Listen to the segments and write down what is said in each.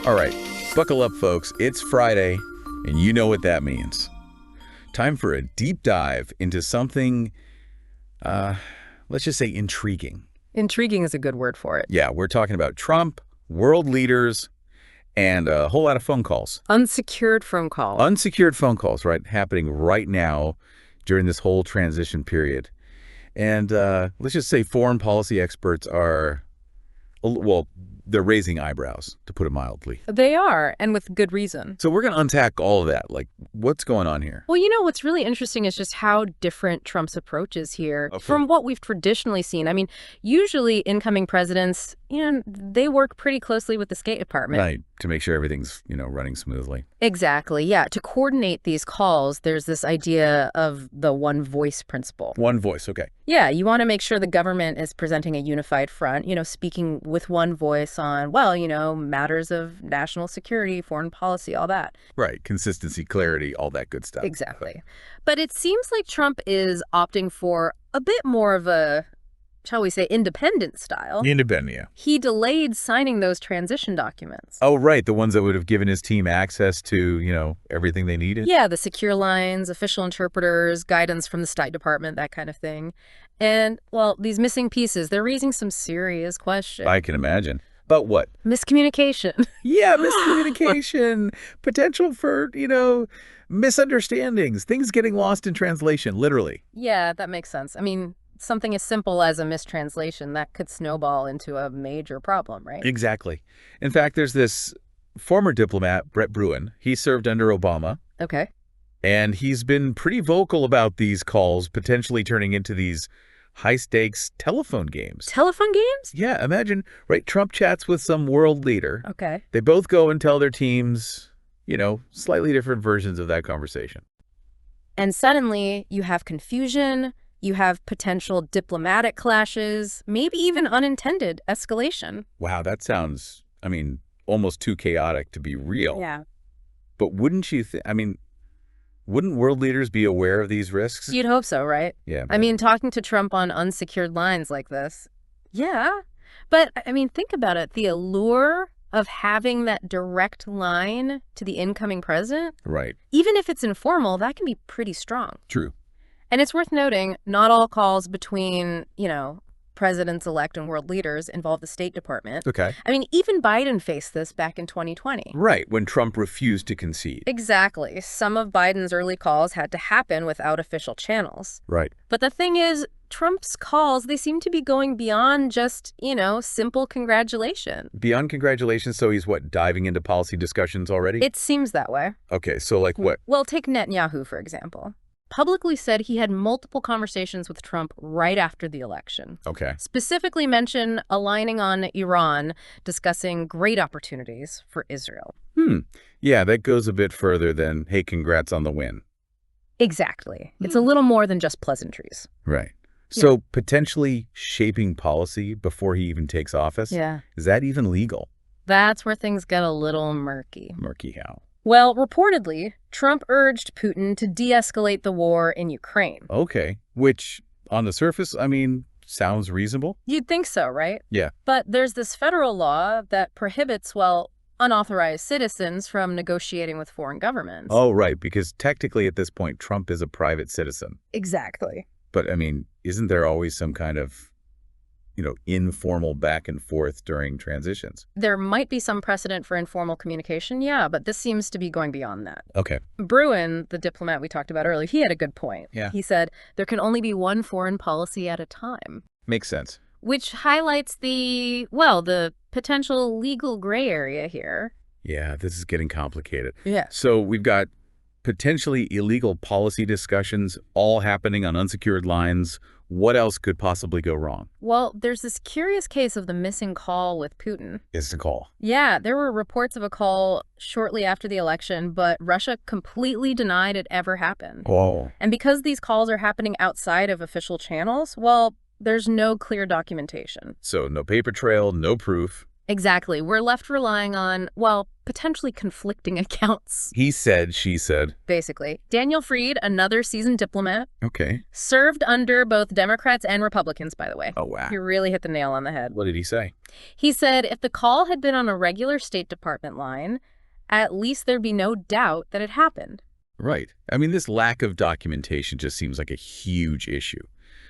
All right, buckle up, folks. It's Friday, and you know what that means. Time for a deep dive into something, let's just say intriguing. Intriguing is a good word for it. Yeah, we're talking about Trump, world leaders, and a whole lot of phone calls. Unsecured phone calls. Unsecured phone calls, right, happening right now during this whole transition period. And let's just say foreign policy experts are, well, they're raising eyebrows, to put it mildly. They are, and with good reason. So we're going to unpack all of that. Like, what's going on here? Well, what's really interesting is just how different Trump's approach is here Okay. from what we've traditionally seen. I mean, usually incoming presidents, they work pretty closely with the State Department. Right, to make sure everything's, running smoothly. Exactly, yeah. To coordinate these calls, there's this idea of the one voice principle. One voice, okay. Yeah, you want to make sure the government is presenting a unified front, speaking with one voice on, matters of national security, foreign policy, all that. Right, consistency, clarity, all that good stuff. Exactly. But it seems like Trump is opting for a bit more of a, shall we say, independent style. Independent, yeah. He delayed signing those transition documents. Oh, right, the ones that would have given his team access to, everything they needed? Yeah, the secure lines, official interpreters, guidance from the State Department, that kind of thing. And, well, these missing pieces, they're raising some serious questions. I can imagine. But what? Miscommunication. Yeah, miscommunication, potential for, misunderstandings, things getting lost in translation, literally. Yeah, that makes sense. I mean, something as simple as a mistranslation, that could snowball into a major problem, right? Exactly. In fact, there's this former diplomat, Brett Bruen. He served under Obama. Okay. And he's been pretty vocal about these calls potentially turning into these high-stakes telephone games. Telephone games? Yeah, imagine, right? Trump chats with some world leader. Okay. They both go and tell their teams, slightly different versions of that conversation. And suddenly you have confusion, you have potential diplomatic clashes, maybe even unintended escalation. Wow, that sounds, almost too chaotic to be real. Yeah. But wouldn't you wouldn't world leaders be aware of these risks? You'd hope so, right? Yeah. I mean, talking to Trump on unsecured lines like this. Yeah. But, think about it. The allure of having that direct line to the incoming president, Right. even if it's informal, that can be pretty strong. True. And it's worth noting, not all calls between, presidents-elect and world leaders involve the State Department. Okay. Even Biden faced this back in 2020. Right, when Trump refused to concede. Exactly. Some of Biden's early calls had to happen without official channels. Right. But the thing is, Trump's calls, they seem to be going beyond just, simple congratulation. Beyond congratulations, so he's diving into policy discussions already? It seems that way. Okay, so like what? Well, take Netanyahu, for example. Publicly said he had multiple conversations with Trump right after the election. Okay. Specifically mentioned aligning on Iran, discussing great opportunities for Israel. Yeah, that goes a bit further than, hey, congrats on the win. Exactly. It's a little more than just pleasantries. Right. So potentially shaping policy before he even takes office? Yeah. Is that even legal? That's where things get a little murky. Murky how? Well, reportedly, Trump urged Putin to de-escalate the war in Ukraine. Okay. Which, on the surface, sounds reasonable. You'd think so, right? Yeah. But there's this federal law that prohibits, unauthorized citizens from negotiating with foreign governments. Oh, right, because technically at this point, Trump is a private citizen. Exactly. But, isn't there always some kind of, informal back and forth during transitions? There might be some precedent for informal communication, yeah, but this seems to be going beyond that. Okay. Bruen, the diplomat we talked about earlier, he had a good point. Yeah. He said, there can only be one foreign policy at a time. Makes sense. Which highlights the potential legal gray area here. Yeah, this is getting complicated. Yeah. So we've got potentially illegal policy discussions all happening on unsecured lines. What else could possibly go wrong? Well, there's this curious case of the missing call with Putin. It's the call. Yeah, there were reports of a call shortly after the election, but Russia completely denied it ever happened. Oh. And because these calls are happening outside of official channels, there's no clear documentation. So no paper trail, no proof. Exactly. We're left relying on, well, potentially conflicting accounts. He said, she said. Basically. Daniel Freed, another seasoned diplomat, Okay. served under both Democrats and Republicans, by the way. Oh, wow. He really hit the nail on the head. What did he say? He said if the call had been on a regular State Department line, at least there'd be no doubt that it happened. Right. I mean, this lack of documentation just seems like a huge issue,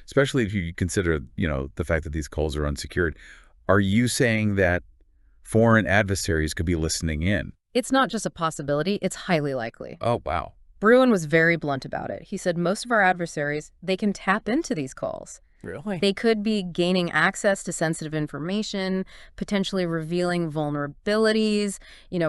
especially if you consider, the fact that these calls are unsecured. Are you saying that foreign adversaries could be listening in? It's not just a possibility, it's highly likely. Oh, wow. Bruen was very blunt about it. He said most of our adversaries, they can tap into these calls. Really? They could be gaining access to sensitive information, potentially revealing vulnerabilities,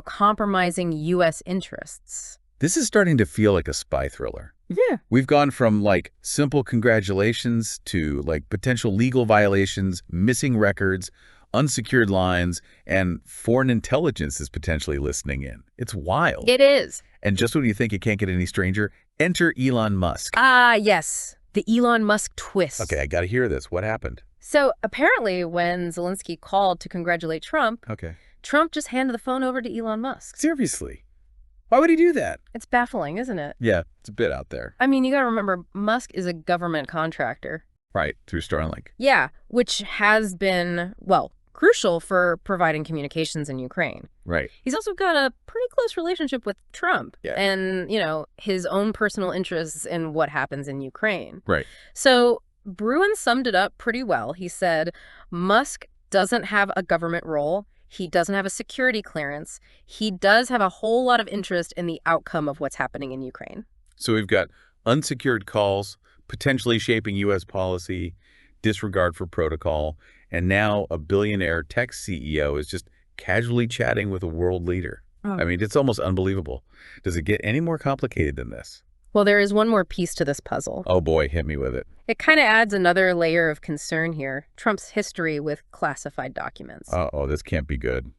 compromising U.S. interests. This is starting to feel like a spy thriller. Yeah. We've gone from, simple congratulations to, potential legal violations, missing records, unsecured lines, and foreign intelligence is potentially listening in. It's wild. It is. And just when you think it can't get any stranger, enter Elon Musk. Ah, yes. The Elon Musk twist. Okay, I got to hear this. What happened? So apparently when Zelensky called to congratulate Trump, Okay. Trump just handed the phone over to Elon Musk. Seriously? Why would he do that? It's baffling, isn't it? Yeah, it's a bit out there. I mean, you got to remember, Musk is a government contractor. Right, through Starlink. Yeah, which has been, crucial for providing communications in Ukraine. Right. He's also got a pretty close relationship with Trump and, his own personal interests in what happens in Ukraine. Right. So Bruen summed it up pretty well. He said, Musk doesn't have a government role. He doesn't have a security clearance. He does have a whole lot of interest in the outcome of what's happening in Ukraine. So we've got unsecured calls, potentially shaping U.S. policy, disregard for protocol, and now a billionaire tech CEO is just casually chatting with a world leader. Oh. I mean, it's almost unbelievable. Does it get any more complicated than this? Well, there is one more piece to this puzzle. Oh boy, hit me with it. It kind of adds another layer of concern here, Trump's history with classified documents. Uh-oh, this can't be good.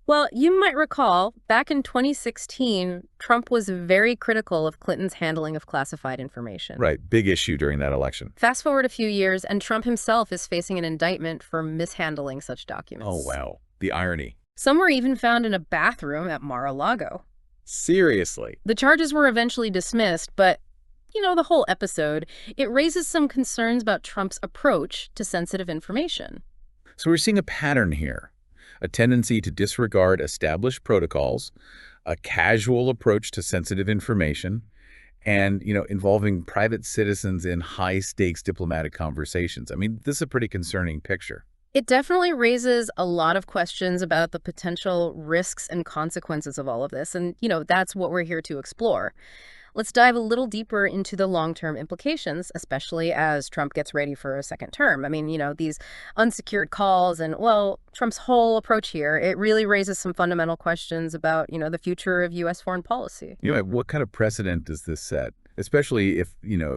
Well, you might recall, back in 2016, Trump was very critical of Clinton's handling of classified information. Right, big issue during that election. Fast forward a few years, and Trump himself is facing an indictment for mishandling such documents. Oh, wow. The irony. Some were even found in a bathroom at Mar-a-Lago. Seriously. The charges were eventually dismissed, but, the whole episode, it raises some concerns about Trump's approach to sensitive information. So we're seeing a pattern here. A tendency to disregard established protocols, a casual approach to sensitive information, and, involving private citizens in high-stakes diplomatic conversations. I mean, this is a pretty concerning picture. It definitely raises a lot of questions about the potential risks and consequences of all of this. And, that's what we're here to explore. Let's dive a little deeper into the long-term implications, especially as Trump gets ready for a second term. I mean, these unsecured calls and, Trump's whole approach here, it really raises some fundamental questions about, the future of U.S. foreign policy. What kind of precedent does this set? Especially if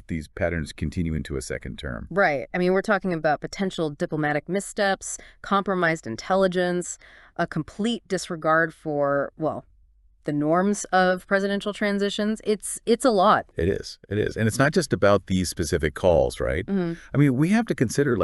these patterns continue into a second term. Right. I mean, we're talking about potential diplomatic missteps, compromised intelligence, a complete disregard for, the norms of presidential transitions. It's a lot. It is. It is. And it's not just about these specific calls, right? Mm-hmm. I mean, we have to consider,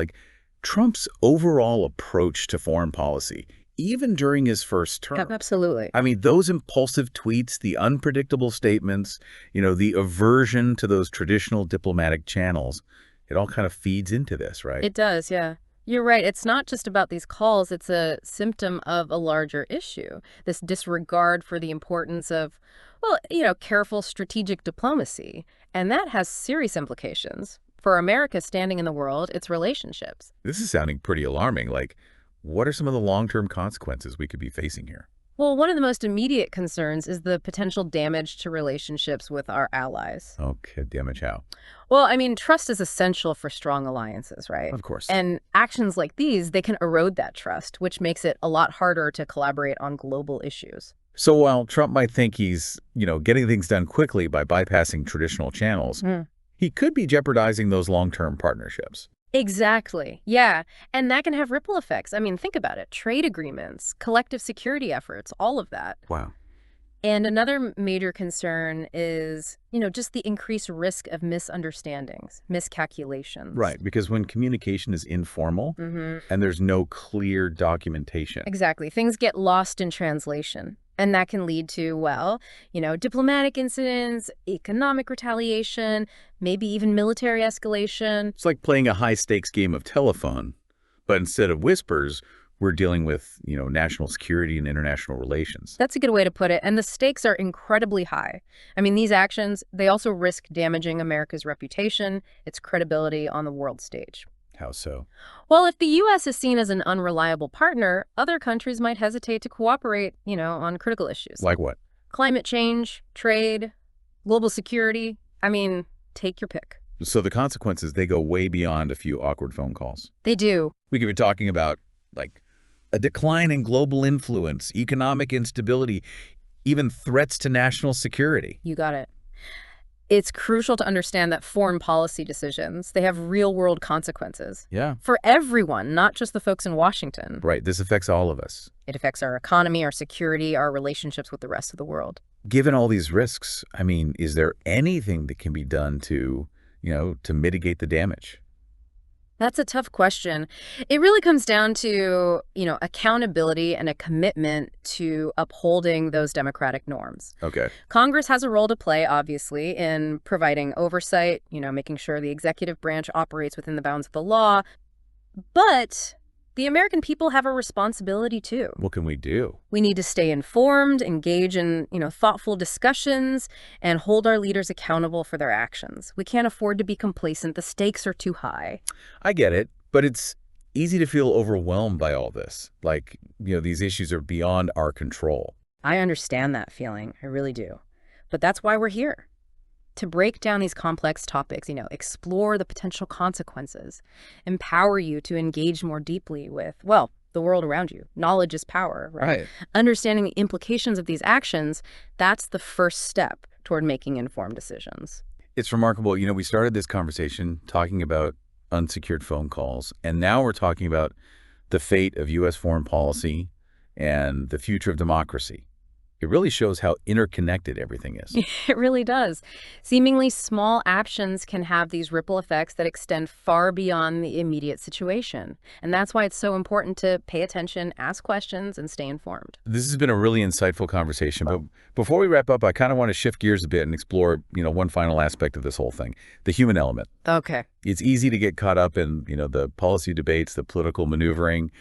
Trump's overall approach to foreign policy, even during his first term. Absolutely. I mean, those impulsive tweets, the unpredictable statements, the aversion to those traditional diplomatic channels, it all kind of feeds into this, right? It does, yeah. You're right. It's not just about these calls. It's a symptom of a larger issue, this disregard for the importance of, careful strategic diplomacy. And that has serious implications for America's standing in the world, its relationships. This is sounding pretty alarming. What are some of the long-term consequences we could be facing here? Well, one of the most immediate concerns is the potential damage to relationships with our allies. Okay, damage how? Well, I mean, trust is essential for strong alliances, right? Of course. And actions like these, they can erode that trust, which makes it a lot harder to collaborate on global issues. So while Trump might think he's, getting things done quickly by bypassing traditional channels, he could be jeopardizing those long-term partnerships. Exactly. Yeah. And that can have ripple effects. I mean, think about it. Trade agreements, collective security efforts, all of that. Wow. And another major concern is, just the increased risk of misunderstandings, miscalculations. Right, because when communication is informal Hmm. and there's no clear documentation. Exactly. Things get lost in translation. And that can lead to, well, diplomatic incidents, economic retaliation, maybe even military escalation. It's like playing a high-stakes game of telephone, but instead of whispers, we're dealing with, national security and international relations. That's a good way to put it. And the stakes are incredibly high. I mean, these actions, they also risk damaging America's reputation, its credibility on the world stage. How so? Well, if the U.S. is seen as an unreliable partner, other countries might hesitate to cooperate, on critical issues. Like what? Climate change, trade, global security. I mean, take your pick. So the consequences, they go way beyond a few awkward phone calls. They do. We could be talking about, like, a decline in global influence, economic instability, even threats to national security. You got it. It's crucial to understand that foreign policy decisions, they have real-world consequences. Yeah. For everyone, not just the folks in Washington. Right. This affects all of us. It affects our economy, our security, our relationships with the rest of the world. Given all these risks, I mean, is there anything that can be done to, to mitigate the damage? That's a tough question. It really comes down to, accountability and a commitment to upholding those democratic norms. Okay. Congress has a role to play, obviously, in providing oversight, making sure the executive branch operates within the bounds of the law. But the American people have a responsibility, too. What can we do? We need to stay informed, engage in, thoughtful discussions, and hold our leaders accountable for their actions. We can't afford to be complacent. The stakes are too high. I get it, but it's easy to feel overwhelmed by all this. Like, these issues are beyond our control. I understand that feeling. I really do. But that's why we're here. To break down these complex topics, explore the potential consequences, empower you to engage more deeply with, well, the world around you. Knowledge is power, right? Understanding the implications of these actions, that's the first step toward making informed decisions. It's remarkable. We started this conversation talking about unsecured phone calls, and now we're talking about the fate of U.S. foreign policy and the future of democracy. It really shows how interconnected everything is. It really does. Seemingly small actions can have these ripple effects that extend far beyond the immediate situation. And that's why it's so important to pay attention, ask questions, and stay informed. This has been a really insightful conversation, but before we wrap up, I kind of want to shift gears a bit and explore, one final aspect of this whole thing, the human element. Okay. It's easy to get caught up in, the policy debates, the political maneuvering,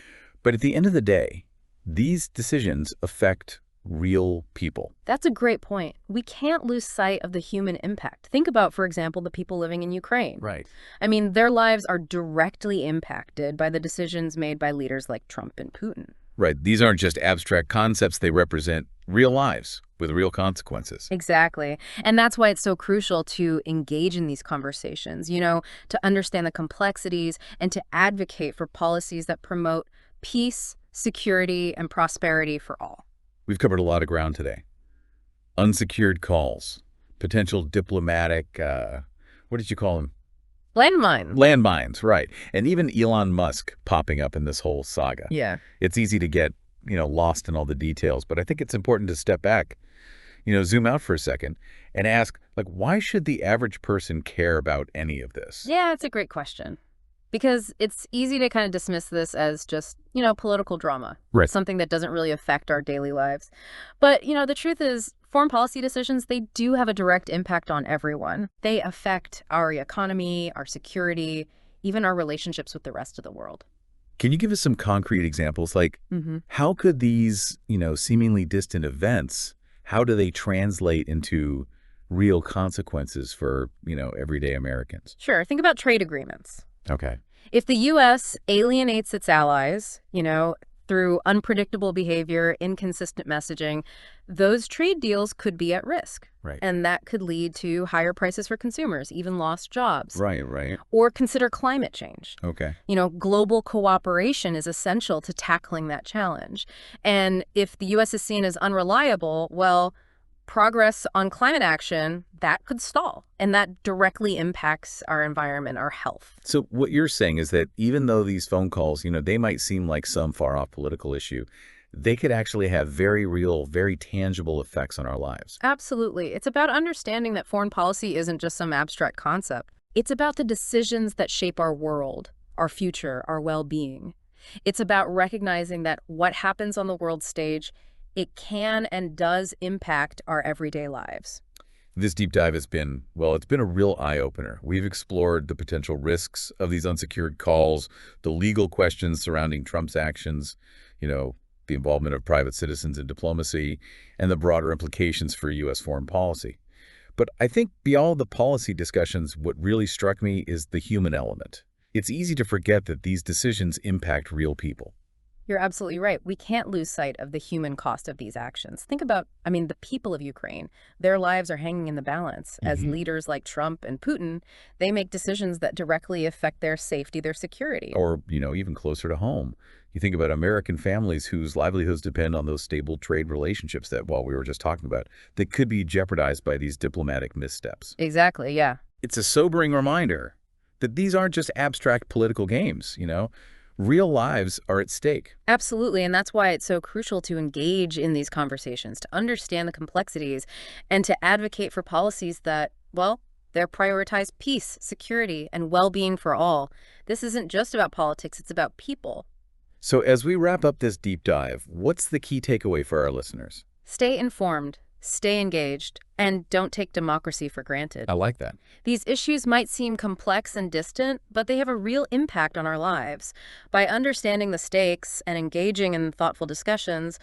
but at the end of the day, these decisions affect real people. That's a great point. We can't lose sight of the human impact. Think about, for example, the people living in Ukraine. Right. I mean, their lives are directly impacted by the decisions made by leaders like Trump and Putin. Right. These aren't just abstract concepts. They represent real lives with real consequences. Exactly. And that's why it's so crucial to engage in these conversations, to understand the complexities and to advocate for policies that promote peace, security, and prosperity for all. We've covered a lot of ground today. Unsecured calls, potential diplomatic, what did you call them? Landmines. Landmines, right. And even Elon Musk popping up in this whole saga. Yeah. It's easy to get, lost in all the details, but I think it's important to step back, zoom out for a second and ask, why should the average person care about any of this? Yeah, it's a great question. Because it's easy to kind of dismiss this as just, political drama. Right. Something that doesn't really affect our daily lives. But, the truth is, foreign policy decisions, they do have a direct impact on everyone. They affect our economy, our security, even our relationships with the rest of the world. Can you give us some concrete examples? How could these, seemingly distant events, how do they translate into real consequences for, everyday Americans? Sure. Think about trade agreements. Okay. If the U.S. alienates its allies, through unpredictable behavior, inconsistent messaging, those trade deals could be at risk. Right. And that could lead to higher prices for consumers, even lost jobs. Right. Or consider climate change. Okay. Global cooperation is essential to tackling that challenge. And if the U.S. is seen as unreliable, well, progress on climate action, that could stall. And that directly impacts our environment, our health. So what you're saying is that even though these phone calls, they might seem like some far-off political issue, they could actually have very real, very tangible effects on our lives. Absolutely. It's about understanding that foreign policy isn't just some abstract concept. It's about the decisions that shape our world, our future, our well-being. It's about recognizing that what happens on the world stage, it can and does impact our everyday lives. This deep dive has been, well, it's been a real eye-opener. We've explored the potential risks of these unsecured calls, the legal questions surrounding Trump's actions, the involvement of private citizens in diplomacy, and the broader implications for U.S. foreign policy. But I think beyond the policy discussions, what really struck me is the human element. It's easy to forget that these decisions impact real people. You're absolutely right. We can't lose sight of the human cost of these actions. Think about, the people of Ukraine. Their lives are hanging in the balance. As leaders like Trump and Putin, they make decisions that directly affect their safety, their security. Or, even closer to home. You think about American families whose livelihoods depend on those stable trade relationships that, we were just talking about, that could be jeopardized by these diplomatic missteps. Exactly, yeah. It's a sobering reminder that these aren't just abstract political games, Real lives are at stake. Absolutely, and that's why it's so crucial to engage in these conversations, to understand the complexities, and to advocate for policies that, they prioritize peace, security, and well-being for all. This isn't just about politics, it's about people. So as we wrap up this deep dive, what's the key takeaway for our listeners? Stay informed, stay engaged, and don't take democracy for granted. I like that. These issues might seem complex and distant, but they have a real impact on our lives. By understanding the stakes and engaging in thoughtful discussions,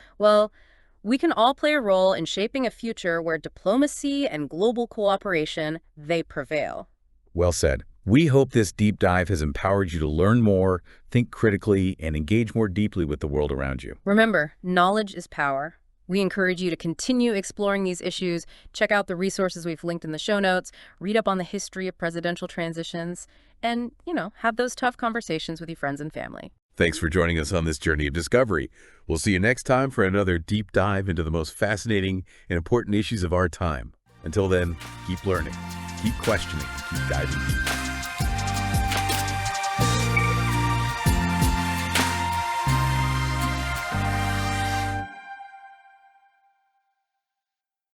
we can all play a role in shaping a future where diplomacy and global cooperation, they prevail. Well said. We hope this deep dive has empowered you to learn more, think critically, and engage more deeply with the world around you. Remember, knowledge is power. We encourage you to continue exploring these issues, check out the resources we've linked in the show notes, read up on the history of presidential transitions, and, have those tough conversations with your friends and family. Thanks for joining us on this journey of discovery. We'll see you next time for another deep dive into the most fascinating and important issues of our time. Until then, keep learning, keep questioning, keep diving deep.